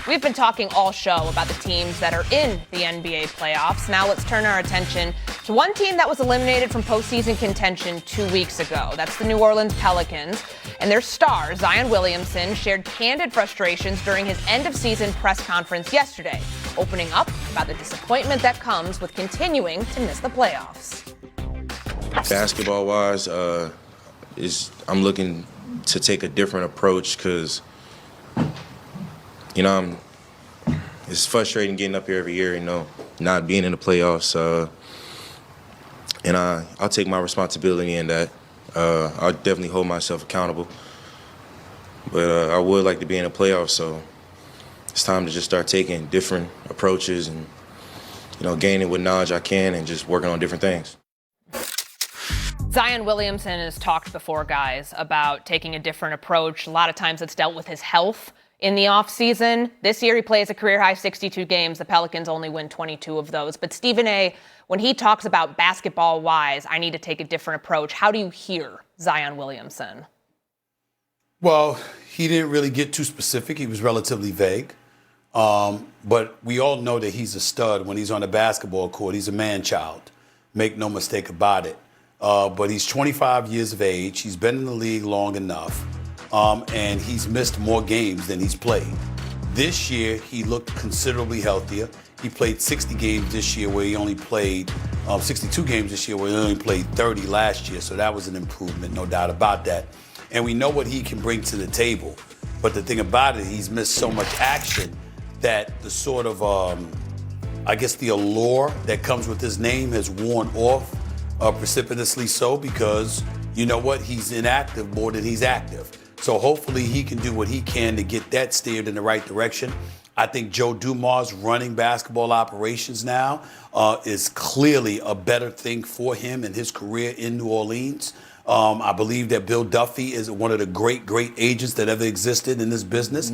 We've been talking all show about the teams that are in the NBA playoffs. Now let's turn our attention to one team that was eliminated from postseason contention 2 weeks ago. That's the New Orleans Pelicans. And their star, Zion Williamson, shared candid frustrations during his end-of-season press conference yesterday, opening up about the disappointment that comes with continuing to miss the playoffs. Basketball-wise, I'm looking to take a different approach because, it's frustrating getting up here every year, not being in the playoffs. And I'll take my responsibility in that. I'll definitely hold myself accountable. But I would like to be in the playoffs, so it's time to just start taking different approaches and, gaining what knowledge I can and just working on different things. Zion Williamson has talked before, guys, about taking a different approach. A lot of times it's dealt with his health in the offseason. This year he plays a career-high 62 games. The Pelicans only win 22 of those. But Stephen A., when he talks about basketball-wise, I need to take a different approach, how do you hear Zion Williamson? Well, he didn't really get too specific. He was relatively vague. But we all know that he's a stud when he's on the basketball court. He's a man-child. Make no mistake about it. But he's 25 years of age. He's been in the league long enough. And he's missed more games than he's played. This year, he looked considerably healthier. He played 60 games this year where he only played 62 games this year where he only played 30 last year. So that was an improvement, no doubt about that. And we know what he can bring to the table. But the thing about it, he's missed so much action that the sort of, the allure that comes with his name has worn off precipitously so because, you know what, he's inactive more than he's active. So hopefully he can do what he can to get that steered in the right direction. I think Joe Dumars running basketball operations now is clearly a better thing for him and his career in New Orleans. I believe that Bill Duffy is one of the great agents that ever existed in this business,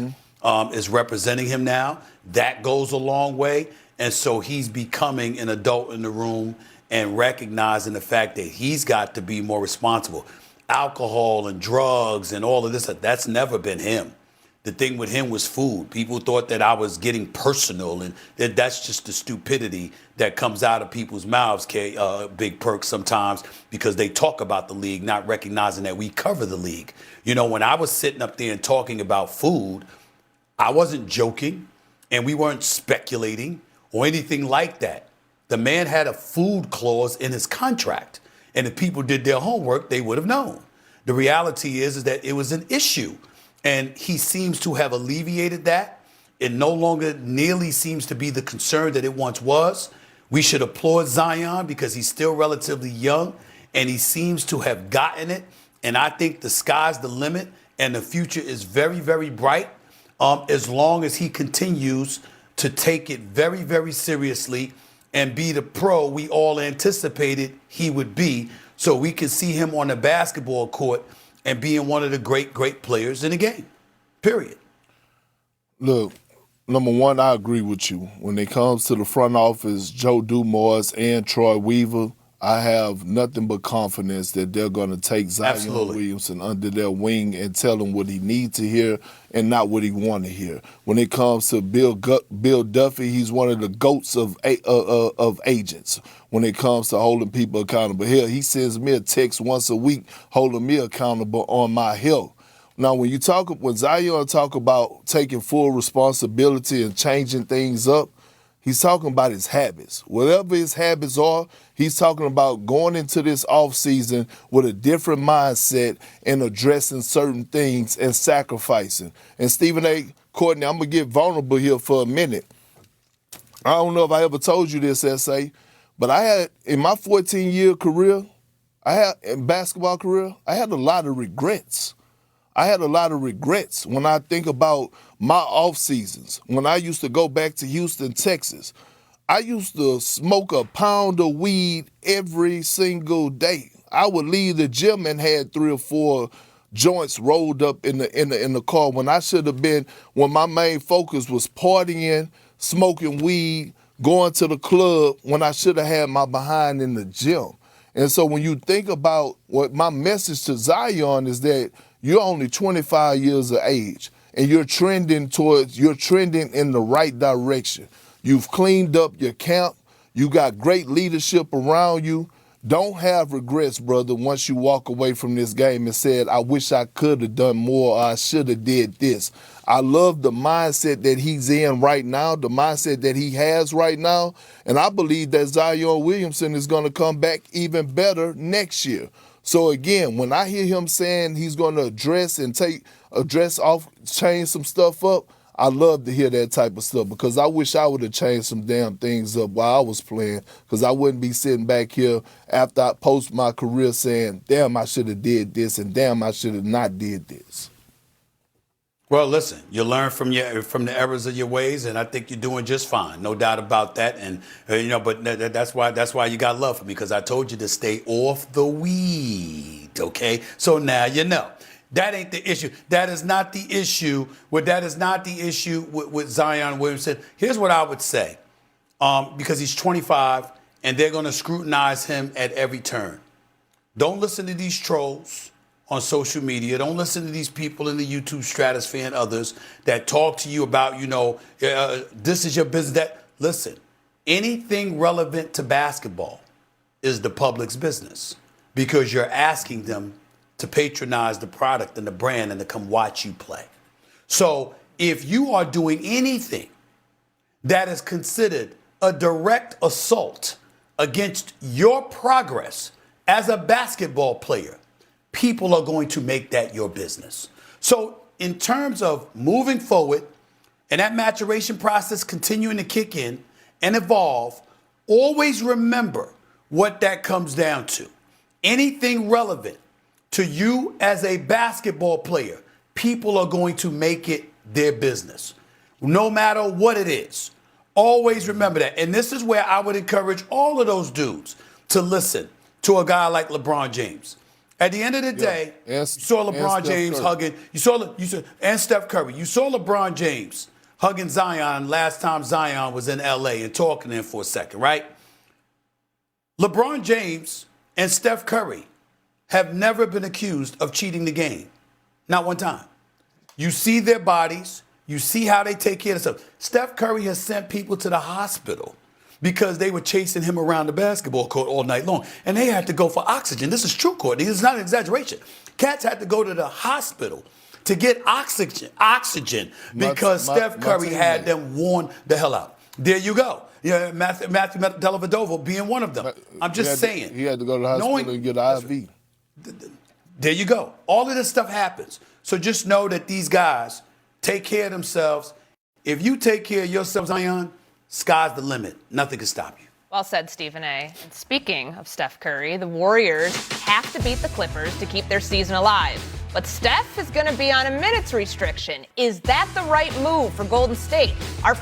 is representing him now. That goes a long way. And so he's becoming an adult in the room and recognizing the fact that he's got to be more responsible. Alcohol and drugs and all of this, that's never been him. The thing with him was food. People thought that I was getting personal, and that's just the stupidity that comes out of people's mouths, Big Perk, sometimes, because they talk about the league, not recognizing that we cover the league. When I was sitting up there and talking about food, I wasn't joking, and we weren't speculating or anything like that. The man had a food clause in his contract. And if people did their homework, they would have known. The reality is that it was an issue. And he seems to have alleviated that. It no longer nearly seems to be the concern that it once was. We should applaud Zion because he's still relatively young and he seems to have gotten it. And I think the sky's the limit and the future is very, very bright as long as he continues to take it very, very seriously and be the pro we all anticipated he would be, so we can see him on the basketball court and being one of the great players in the game, period. Look, number one, I agree with you. When it comes to the front office, Joe Dumars and Troy Weaver, I have nothing but confidence that they're going to take Zion Williamson under their wing and tell him what he needs to hear and not what he want to hear. When it comes to Bill Duffy, he's one of the GOATs of agents when it comes to holding people accountable. Hell, he sends me a text once a week holding me accountable on my health. Now, when Zion talk about taking full responsibility and changing things up, he's talking about his habits. Whatever his habits are, he's talking about going into this offseason with a different mindset and addressing certain things and sacrificing. And Stephen A., Courtney, I'm going to get vulnerable here for a minute. I don't know if I ever told you this, S.A., but I had, in my 14-year career, basketball career, I had a lot of regrets. I had a lot of regrets when I think about my off seasons. When I used to go back to Houston, Texas, I used to smoke a pound of weed every single day. I would leave the gym and had 3 or 4 joints rolled up in the car when my main focus was partying, smoking weed, going to the club when I should have had my behind in the gym. And so when you think about what my message to Zion is that you're only 25 years of age. and you're trending in the right direction. You've cleaned up your camp. You got great leadership around you. Don't have regrets, brother, once you walk away from this game and said, I wish I could have done more, or I should have did this. I love the mindset that he's in right now, the mindset that he has right now, and I believe that Zion Williamson is going to come back even better next year. So again, when I hear him saying he's going to change some stuff up, I love to hear that type of stuff because I wish I would have changed some damn things up while I was playing because I wouldn't be sitting back here after I post my career saying, damn, I should have did this and damn, I should have not did this. Well, listen, you learn from the errors of your ways, and I think you're doing just fine, no doubt about that. And but that's why you got love for me because I told you to stay off the weed. Okay, so now you know. That ain't the issue. That is not the issue. With Zion Williamson. Here's what I would say, because he's 25 and they're going to scrutinize him at every turn. Don't listen to these trolls on social media. Don't listen to these people in the YouTube stratosphere and others that talk to you about, this is your business. Listen, anything relevant to basketball is the public's business because you're asking them to patronize the product and the brand and to come watch you play. So if you are doing anything that is considered a direct assault against your progress as a basketball player, people are going to make that your business. So in terms of moving forward and that maturation process continuing to kick in and evolve, always remember what that comes down to. Anything relevant to you as a basketball player, people are going to make it their business, no matter what it is. Always remember that. And this is where I would encourage all of those dudes to listen to a guy like LeBron James. At the end of the day, you saw LeBron James hugging, and Steph Curry. You saw LeBron James hugging Zion last time Zion was in LA and talking to him for a second, right? LeBron James and Steph Curry have never been accused of cheating the game. Not one time. You see their bodies. You see how they take care of themselves. Steph Curry has sent people to the hospital because they were chasing him around the basketball court all night long. And they had to go for oxygen. This is true, Courtney. This is not an exaggeration. Cats had to go to the hospital to get oxygen because Steph Curry had them worn the hell out. There you go. Matthew Dellavedova being one of them. I'm just saying. He had to go to the hospital and get an IV. There you go. All of this stuff happens. So just know that these guys take care of themselves. If you take care of yourself, Zion, sky's the limit. Nothing can stop you. Well said, Stephen A. And speaking of Steph Curry, the Warriors have to beat the Clippers to keep their season alive. But Steph is going to be on a minutes restriction. Is that the right move for Golden State? Our